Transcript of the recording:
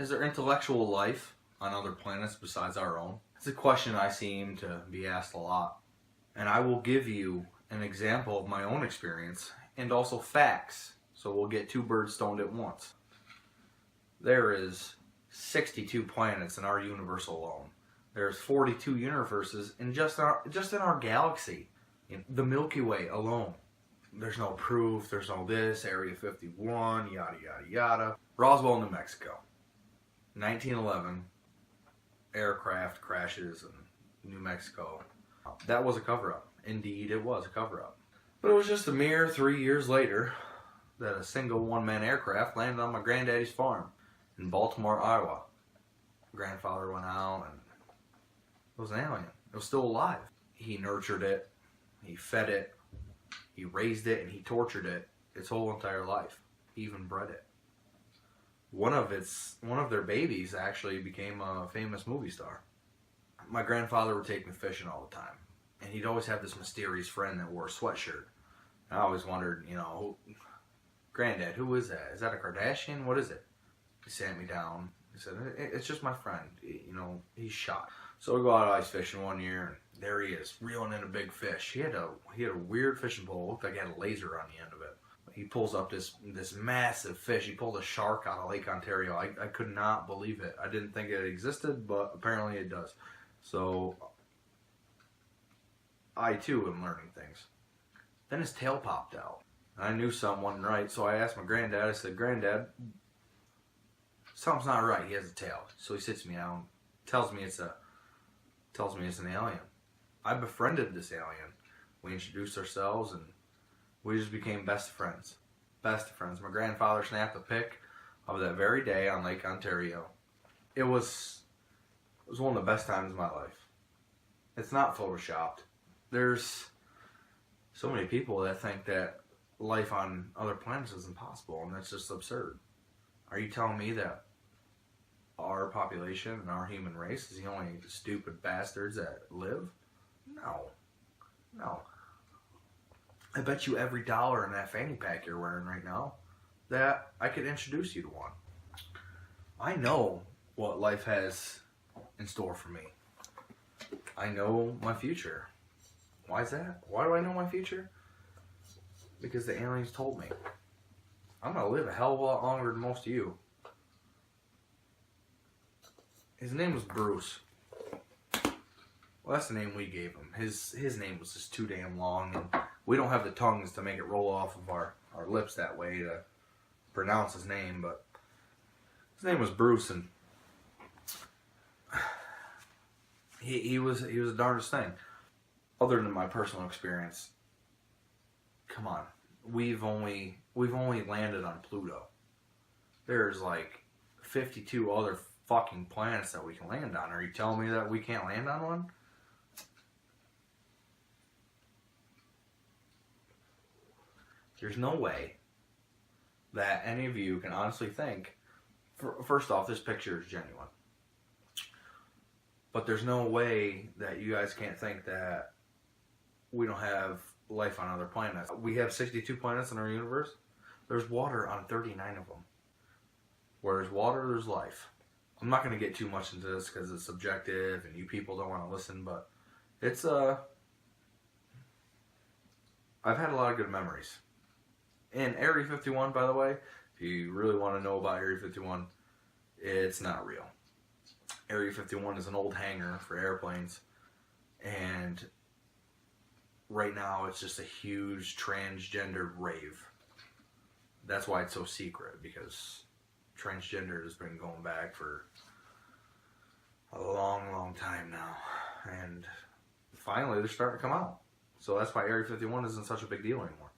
Is there intellectual life on other planets besides our own? It's a question I seem to be asked a lot. And I will give you an example of my own experience and also facts. So we'll get two birds stoned at once. There is 62 planets in our universe alone. There's 42 universes in just in our galaxy. In the Milky Way alone. There's no proof, there's no this, Area 51, yada yada yada. Roswell, New Mexico. 1911, aircraft crashes in New Mexico. That was a cover-up. Indeed, it was a cover-up. But it was just a mere 3 years later that a single one-man aircraft landed on my granddaddy's farm in Baltimore, Iowa. Grandfather went out and it was an alien. It was still alive. He nurtured it, he fed it, he raised it, and he tortured it its whole entire life. He even bred it. One of their babies actually became a famous movie star. My grandfather would take me fishing all the time, and he'd always have this mysterious friend that wore a sweatshirt. And I always wondered, Granddad, who is that? Is that a Kardashian? What is it? He sat me down. He said, it's just my friend. He's shot. So we go out ice fishing one year, and there he is, reeling in a big fish. He had a weird fishing pole. It looked like he had a laser on the end of it. He pulls up this massive fish. He pulled a shark out of Lake Ontario. I could not believe it. I didn't think it existed, but apparently it does. So I too am learning things. Then his tail popped out. I knew something wasn't right, so I asked my granddad. I said, Granddad, something's not right. He has a tail. So he sits me down, tells me it's an alien. I befriended this alien. We introduced ourselves and we just became best friends. Best friends. My grandfather snapped a pic of that very day on Lake Ontario. It was one of the best times of my life. It's not photoshopped. There's so many people that think that life on other planets is impossible, and that's just absurd. Are you telling me that our population and our human race is the only stupid bastards that live? No. I bet you every dollar in that fanny pack you're wearing right now that I could introduce you to one. I know what life has in store for me. I know my future. Why is that? Why do I know my future? Because the aliens told me. I'm going to live a hell of a lot longer than most of you. His name was Bruce. Well, that's the name we gave him. His name was just too damn long, and we don't have the tongues to make it roll off of our lips that way to pronounce his name, but his name was Bruce, and he was the darndest thing. Other than my personal experience, come on, we've only landed on Pluto. There's like 52 other fucking planets that we can land on. Are you telling me that we can't land on one? There's no way that any of you can honestly think, first off, this picture is genuine. But there's no way that you guys can't think that we don't have life on other planets. We have 62 planets in our universe. There's water on 39 of them. Where there's water, there's life. I'm not going to get too much into this because it's subjective and you people don't want to listen, but it's I've had a lot of good memories. And Area 51, by the way, if you really want to know about Area 51, it's not real. Area 51 is an old hangar for airplanes, and right now it's just a huge transgender rave. That's why it's so secret, because transgender has been going back for a long, long time now, and finally they're starting to come out. So that's why Area 51 isn't such a big deal anymore.